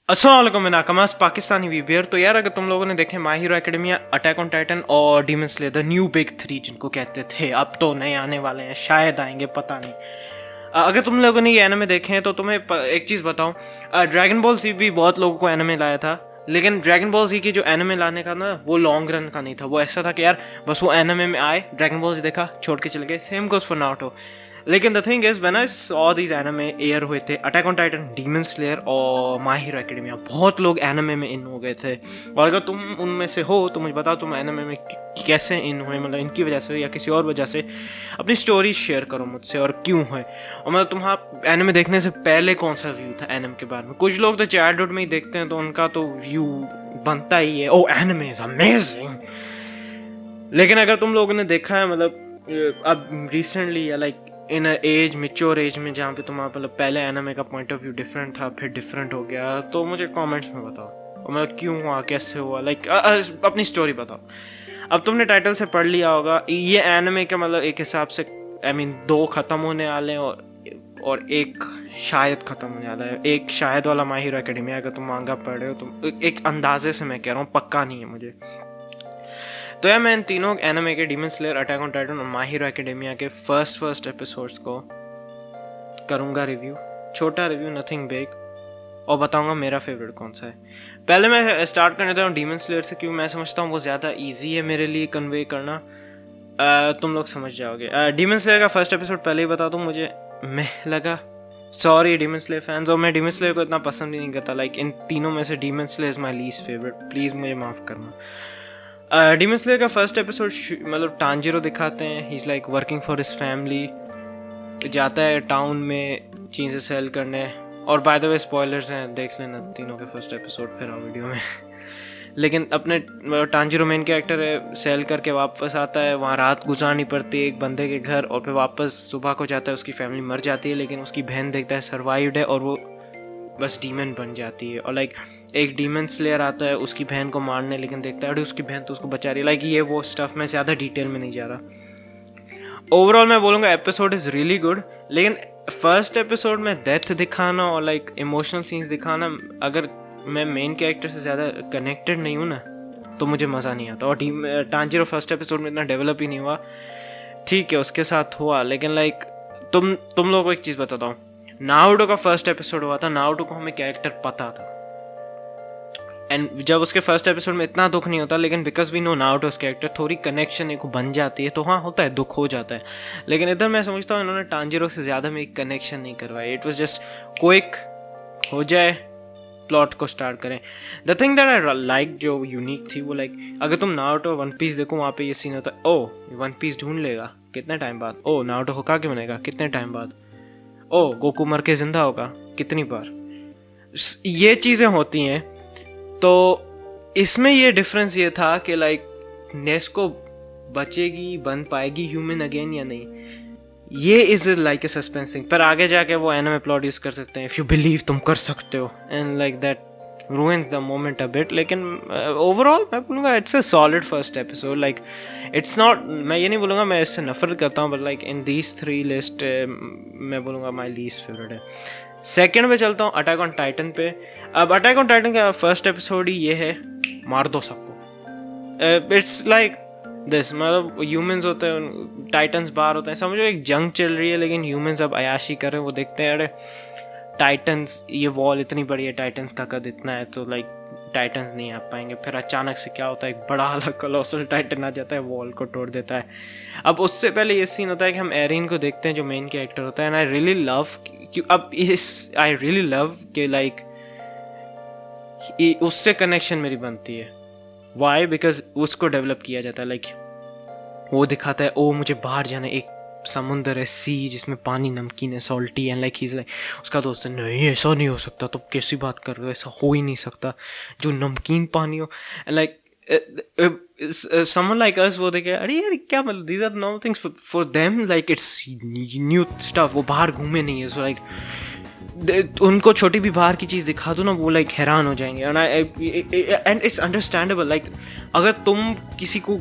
अस्सलाम वालेकुम मैं नाकमास पाकिस्तानी वीबियर। तो यार अगर तुम लोगों ने देखे My Hero Academia, Attack on Titan और Demon Slayer the new big three जिनको कहते थे, अब तो नए आने वाले हैं, शायद आएंगे, पता नहीं। अगर तुम लोगों ने ये एनिमे देखे हैं तो तुम्हें एक चीज़ बताऊं, ड्रैगन बॉल ज़ी भी बहुत लोगों को एनिमे लाया था, लेकिन ड्रैगन बॉल ज़ी की जो एनिमे लाने का ना वो लॉन्ग रन का नहीं था। वो ऐसा था कि यार बस वो एनिमे में आए, ड्रैगन बॉल ज़ी देखा, छोड़ के चले गए। Same goes for Naruto. लेकिन the thing is when I saw these anime air हुए थे, Attack on Titan, Demon Slayer और माय हीरो एकेडमिया, बहुत लोग एनिमे में इन हो गए थे। और अगर तुम उनमें से हो तो मुझे बताओ तुम एनिमे में कैसे इन हुए, मतलब इनकी वजह से या किसी और वजह से। अपनी स्टोरी शेयर करो मुझसे और क्यों है, और मतलब तुम एनिमे देखने से पहले कौन सा व्यू था एनिमे के बारे में। कुछ लोग तो चाइल्डहुड में ही देखते हैं तो उनका तो व्यू बनता ही है, ओ एनिमे इज अमेजिंग। लेकिन अगर तुम लोगों ने देखा है मतलब अब रिसेंटली या like in age mature age में, जहाँ पे तुम्हारा मतलब पहले एनिमे का पॉइंट ऑफ व्यू डिफरेंट था, फिर डिफरेंट हो गया, तो मुझे कमेंट्स में बताओ और मतलब क्यों हुआ, कैसे हुआ, लाइक अपनी स्टोरी बताओ। अब तुमने टाइटल से पढ़ लिया होगा ये एनिमे का मतलब एक हिसाब से आई मीन दो खत्म होने वाले हैं और एक शायद खत्म होने वाला है। एक शायद वाला माय हीरो एकेडमिया, अगर तुम मांगा पढ़ रहे हो तो एक अंदाजे से मैं कह रहा हूँ, पक्का नहीं है मुझे। तो यार मैं इन तीनों एनिमे के, demon slayer, attack on Titan और माय हीरो एकेडमिया के फर्स्ट एपिसोड्स को करूंगा रिव्यू, छोटा रिव्यू, नथिंग बिग, और बताऊंगा मेरा फेवरेट कौन सा है। पहले मैं स्टार्ट करने देता हूँ डीमन स्लेयर से, क्योंकि मैं समझता हूँ वो ज़्यादा ईजी है मेरे लिए कन्वे करना। तुम लोग समझ जाओगे। डीमन स्लेयर का फर्स्ट एपिसोड पहले ही बता दूँ, मुझे मैं लगा, सॉरी डीमन स्लेयर फैंस, और मैं डीमन स्लेयर को इतना पसंद ही नहीं करता। लाइक इन तीनों में से demon Slayer is my least favourite, please मुझे माफ़ करना। डीमन स्लेयर का फर्स्ट एपिसोड मतलब टांजिरो दिखाते हैं, he is like working for his family, जाता है टाउन में चीज़ें सेल करने। और बाय द वे स्पॉयलर्स हैं, देख लेना तीनों के फर्स्ट एपिसोड फिर आओ वीडियो में। लेकिन अपने टांजिरो मेन कैरेक्टर है, सेल करके वापस आता है, वहाँ रात गुजारनी पड़ती है एक बंदे के घर, और फिर वापस सुबह को जाता है, उसकी फैमिली मर जाती है, लेकिन उसकी बहन देखता है सर्वाइव्ड है और वो बस डीमन बन जाती है। और लाइक एक डीमन स्लेयर आता है उसकी बहन को मारने, लेकिन देखता है अरे उसकी बहन तो उसको बचा रही है। लाइक ये वो स्टफ, मैं ज़्यादा डिटेल में नहीं जा रहा। ओवरऑल मैं बोलूँगा एपिसोड इज़ रियली गुड, लेकिन फर्स्ट एपिसोड में डेथ दिखाना और लाइक इमोशनल सीन्स दिखाना, अगर मैं मेन कैरेक्टर से ज़्यादा कनेक्टेड नहीं हूँ ना तो मुझे मज़ा नहीं आता। और टांजिरो फर्स्ट एपिसोड में इतना डेवलप ही नहीं हुआ, ठीक है उसके साथ हुआ, लेकिन लाइक तुम लोगों को एक चीज़ बताता हूँ, नारुतो का फर्स्ट एपिसोड हुआ था, नारुतो को हमें कैरेक्टर पता था, एंड जब उसके फर्स्ट एपिसोड में इतना दुख नहीं होता, लेकिन बिकॉज वी नो नारुतोस कैरेक्टर, थोड़ी कनेक्शन एक बन जाती है, तो हाँ होता है, दुख हो जाता है। लेकिन इधर मैं समझता हूँ इन्होंने टांजिरो से ज़्यादा में एक कनेक्शन नहीं करवाया, इट वॉज जस्ट क्विक हो जाए, प्लॉट को स्टार्ट करें। The thing that I like जो यूनिक थी वो लाइक, अगर तुम नारुतो वन पीस देखो, वहाँ पे ये सीन होता है, ओ वन पीस ढूंढ लेगा कितने टाइम बाद, ओ नारुतो होकागे बनेगा कितने टाइम बाद, ओ गोकू मर के जिंदा होगा कितनी बार, ये चीज़ें होती हैं। तो इसमें ये डिफरेंस ये था कि लाइक नेस्को बचेगी, बन पाएगी ह्यूमन अगेन या नहीं, ये is like a suspense thing. पर आगे जाके वो एनिमे प्लॉट यूज कर सकते हैं, इफ यू बिलीव तुम कर सकते हो, and like that ruins the moment a bit। लेकिन ओवरऑल मैं बोलूँगा it's a solid first episode. Like it's not, मैं ये नहीं बोलूँगा मैं इससे नफरत करता हूँ, but like in these three list मैं बोलूँगा माई लीस्ट फेवरेट है। सेकेंड पे चलता हूँ अटैक ऑन टाइटन पे। अब अटैक ऑन टाइटन का फर्स्ट एपिसोड ही ये है, मार दो सबको। इट्स लाइक दिस, मतलब ह्यूमंस होते हैं, टाइटन्स बाहर होते हैं, समझो एक जंग चल रही है, लेकिन ह्यूमंस अब अयाशी कर रहे हैं। वो देखते हैं अरे टाइटन्स, ये वॉल इतनी बड़ी है, टाइटन्स का कद इतना है, तो लाइक टाइटन्स नहीं आ पाएंगे। फिर अचानक से क्या होता है, एक बड़ा वाला कोलोसल टाइटन आ जाता है, वॉल को तोड़ देता है। अब उससे पहले ये सीन होता है कि हम एरिन को देखते हैं जो मेन कैरेक्टर होता है, एंड आई रियली लव, अब आई रियली लव कि लाइक उससे कनेक्शन मेरी बनती है। वाई? बिकॉज उसको डेवलप किया जाता है, लाइक वो दिखाता है ओ मुझे बाहर जाना, एक समुंदर है, सी, जिसमें पानी नमकीन है, salty, and like he like, उसका दोस्त है नहीं ऐसा नहीं हो सकता, तो कैसी बात कर रहे हो, ऐसा हो ही नहीं सकता जो नमकीन पानी हो, लाइक someone like us वो देखे अरे यार क्या मतलब, these are normal things for them, like it's new stuff। वो बाहर घूमे नहीं है, so like उनको छोटी भी बाहर की चीज़ दिखा दो ना, वो लाइक हैरान हो जाएंगे। एंड इट्स अंडरस्टैंडेबल, लाइक अगर तुम किसी को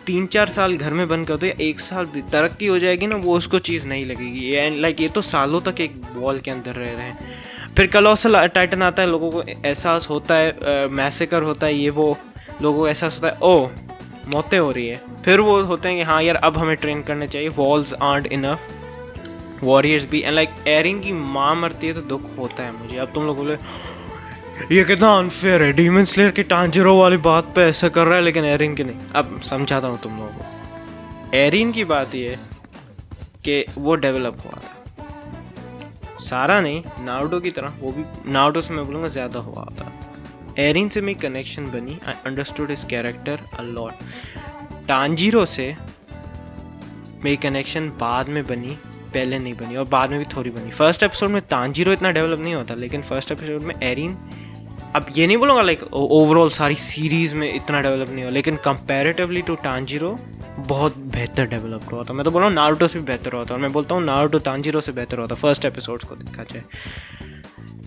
3-4 साल घर में बंद कर दो या 1 साल तरक्की हो जाएगी ना, वो उसको चीज़ नहीं लगेगी। एंड लाइक ये तो सालों तक एक वॉल के अंदर रह रहे हैं, फिर कलोसल टाइटन आता है, लोगों को एहसास होता है मैसेकर होता है, ये वो लोगों को एहसास होता है ओ मौतें हो रही है। फिर वो होते हैं कि हाँ यार अब हमें ट्रेन करने चाहिए, वॉल्स आर्ट इनफ, वॉरियर्स भी। एंड लाइक एरिन की माँ मरती है तो दुख होता है मुझे। अब तुम लोग बोले ये कितना अनफेयर है, डीमन स्लेयर की टांजिरो वाली बात पे ऐसा कर रहा है लेकिन एरिन की नहीं। अब समझाता हूँ तुम लोगों को। एरिन की बात ये कि वो डेवलप हुआ था, सारा नहीं, नारुतो की तरह, वो भी नारुतो से मैं बोलूँगा ज़्यादा हुआ था। एरिन से मेरी कनेक्शन बनी, I understood his character a lot. Tanjiro से मेरी कनेक्शन बाद में बनी, पहले नहीं बनी, और बाद में भी थोड़ी बनी। फर्स्ट एपिसोड में तांजीरो इतना डेवलप नहीं होता, लेकिन फर्स्ट एपिसोड में एरिन, अब ये नहीं बोलूँगा लाइक ओवरऑल सारी सीरीज में इतना डेवलप नहीं हुआ, लेकिन कंपैरेटिवली टू टांजीरो बहुत बेहतर डेवलप हुआ था। मैं तो बोल रहा हूँ नारुतो से भी बेहतर हुआ था, और मैं बोलता हूँ नारुतो तांजीरो से बेहतर हुआ था फर्स्ट एपिसोड्स को देखा जाए।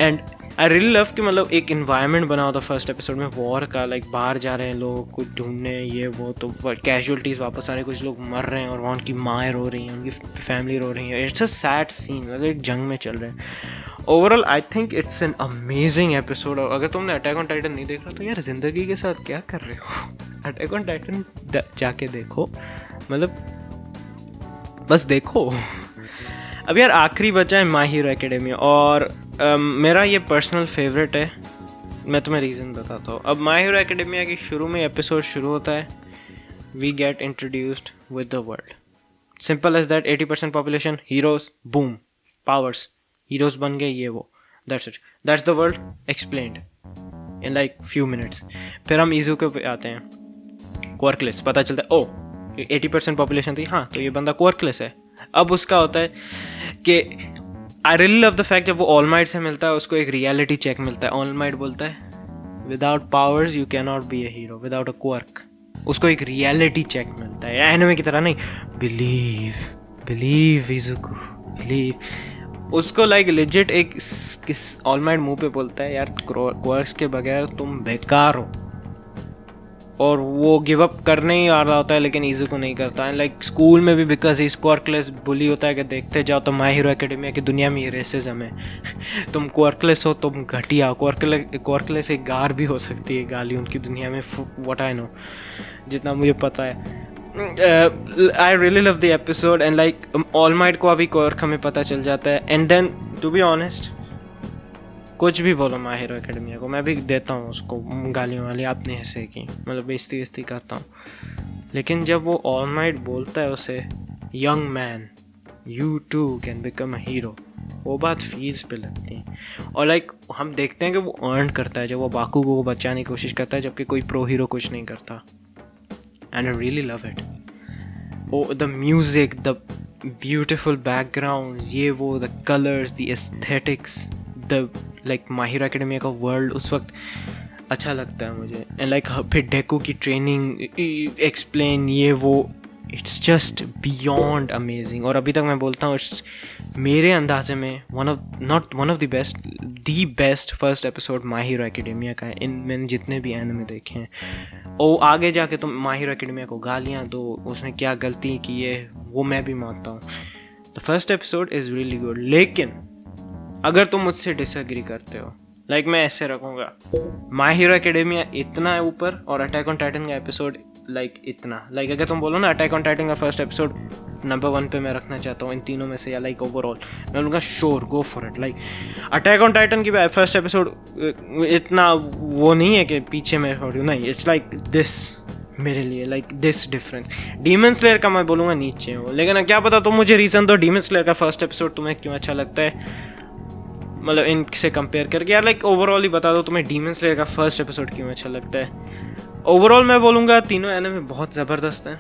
एंड आई रियली लव कि मतलब एक इन्वायरमेंट बना होता फर्स्ट एपिसोड में वॉर का, लाइक बाहर जा रहे हैं लोग कुछ ढूंढने ये वो, तो कैजुअलिटीज़ वापस आ रहे, कुछ लोग मर रहे हैं और वहाँ उनकी माएँ रो रही हैं, उनकी फैमिली रो रही है। इट्स अ सैड सीन, मतलब एक जंग में चल रहे हैं। Overall I think it's an amazing episode. और अगर तुमने अटैक ऑन टाइटन नहीं देखा तो यार ज़िंदगी के साथ क्या कर रहे हो? अटैक ऑन टाइटन जाके देखो, मतलब बस देखो। अब यार आखिरी बचा है माय हीरो एकेडमिया, और मेरा ये पर्सनल फेवरेट है। मैं तुम्हें रीज़न बताता हूँ। अब माय हीरो एकेडमिया के शुरू में एपिसोड शुरू होता है, we get introduced with the world, simple as that. 80% population, heroes, boom, powers, heroes बन गए, ये वो, that's it, that's the world explained in like few minutes. फिर हम इज़ुको पे आते हैं, क्वार्कलेस, पता चलता है ओ 80% पॉपुलेशन थी, हाँ तो ये बंदा क्वार्कलेस है। अब उसका होता है कि आई रियली लव द फैक्ट जब वो ऑल माइट से मिलता है उसको एक रियलिटी चेक मिलता है। ऑल माइट बोलता है without powers you can not be a hero, without a quirk. उसको एक रियलिटी चेक मिलता है, एनिमे की तरह नहीं, बिलीव बिलीव इज़ुको बिलीव। उसको लाइक लेजिट एक ऑल माइट मुंह पे बोलता है यार क्वर्क्स के बगैर तुम बेकार हो, और वो गिव अप करने ही आ रहा होता है लेकिन इज़ुको नहीं करता है। लाइक स्कूल में भी बिकॉज ही क्वार्कलेस बुली होता है कि देखते जाओ तो माय हीरो एकेडमिया की दुनिया में ये रेसिज्म है। तुम क्वार्कलेस हो, तुम घटिया। क्वार्कलेस एक गार भी हो सकती है, गाली उनकी दुनिया में, व्हाट आई नो, जितना मुझे पता है। I really love the episode and like All Might को अभी क्वार्क हमें पता चल जाता है। And then to be honest, कुछ भी बोलो माय हीरो एकेडमिया को, मैं भी देता हूँ उसको गालियों वाली, आपने ऐसे की, मतलब बेइज्जती करता हूँ। लेकिन जब वो ऑल माइट बोलता है उसे young man you too can become a hero, वो बात फीस पे लगती है। और लाइक हम देखते हैं कि वो अर्न करता है जब वो बाकुगो को बचाने की कोशिश करता है, जबकि कोई प्रो हीरो कुछ नहीं करता। And I really love it. Oh the music, the beautiful background, ये वो, the colours, the aesthetics, the like My Hero Academia का वर्ल्ड उस वक्त अच्छा लगता है मुझे। एंड लाइक फिर डेको की ट्रेनिंग एक्सप्लेन, ये वो, इट्स जस्ट बियॉन्ड अमेजिंग। और अभी तक मैं बोलता हूँ इट्स मेरे अंदाजे में not one of the best first episode my Hero Academia का है इन मैंने जितने भी एनिमे देखे हैं। और आगे जाके तुम माय हीरो एकेडमिया को गालियाँ दो, उसने क्या गलती की है, वो मैं भी मानता हूँ। The first episode is really good. लेकिन अगर तुम मुझसे डिसएग्री करते हो, लाइक मैं ऐसे रखूँगा, माय हीरो एकेडमिया इतना है ऊपर और अटैक ऑन टाइटन का एपिसोड लाइक इतना, लाइक अगर तुम बोलो ना अटैक ऑन टाइटन का फर्स्ट एपिसोड नंबर 1 पे मैं रखना चाहता हूँ इन तीनों में से, या लाइक ओवरऑल मैं बोलूँगा sure go for it. Like attack on Titan की फर्स्ट एपिसोड इतना वो नहीं है कि पीछे मैं हो रही हूँ, नहीं, इट्स लाइक दिस मेरे लिए, like this difference. Demon slayer का मैं बोलूँगा नीचे हो, लेकिन क्या पता तुम मुझे रीज़न दो डीमन स्लेयर का फर्स्ट एपिसोड तुम्हें क्यों अच्छा लगता है, मतलब इनसे कंपेयर करके यार, लाइक ओवरऑल ही बता दो तुम्हें डीमन स्लेयर का फर्स्ट एपिसोड क्यों अच्छा लगता है। ओवरऑल मैं बोलूँगा तीनों एनिमे बहुत ज़बरदस्त हैं,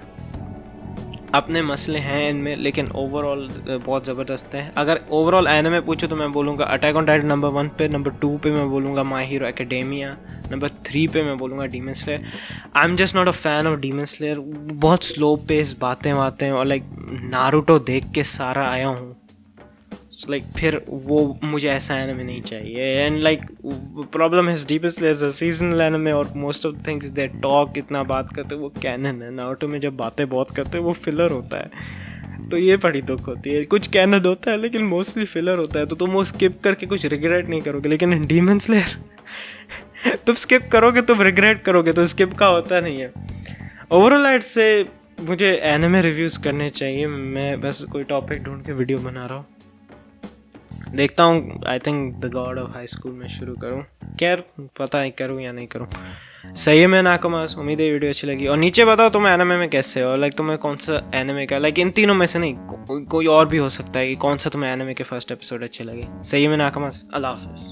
अपने मसले हैं इनमें, लेकिन ओवरऑल बहुत ज़बरदस्त है। अगर ओवरऑल एनिमे पूछो तो मैं बोलूँगा अटैक ऑन टाइटन नंबर 1 पे, नंबर 2 पे मैं बोलूँगा माय हीरो एकेडेमिया, नंबर 3 पे मैं बोलूँगा demon slayer. I am just not a fan of demon slayer, बहुत स्लो पेस बातें और लाइक नारुतो देख के सारा आया हूँ, लाइक फिर वो मुझे ऐसा एनिमे नहीं चाहिए। एंड लाइक प्रॉब्लम है Demon Slayer is seasonal anime और most of things they talk, इतना बात करते वो कैनन है। नारुतो में जब बातें बहुत करते वो फिलर होता है। तो ये बड़ी दुख होती है। कुछ कैनन होता है लेकिन मोस्टली फिलर होता है, तो तुम वो स्किप करके कुछ रिग्रेट नहीं करोगे। लेकिन डीमन स्लेयर तुम स्किप करोगे, तुम रिग्रेट करोगे, तो स्किप का होता नहीं है। ओवरऑल से मुझे एनिमे रिव्यूज करने चाहिए। मैं बस कोई टॉपिक ढूंढ के वीडियो बना रहा हूँ, देखता हूँ। I think the God of high school में शुरू करूँ, खैर पता नहीं करूँ या नहीं करूँ। सही है, मैं नाकमास। उम्मीद है वीडियो अच्छी लगी, और नीचे बताओ तुम एनिमे में कैसे हो, लाइक तुम्हें कौन सा एनिमे का, लाइक इन तीनों में से नहीं कोई और भी हो सकता है कि कौन सा तुम्हें एनिमे के फर्स्ट एपिसोड अच्छे लगे। सही है, मैं नाकमास। अल्लाह हाफिज़।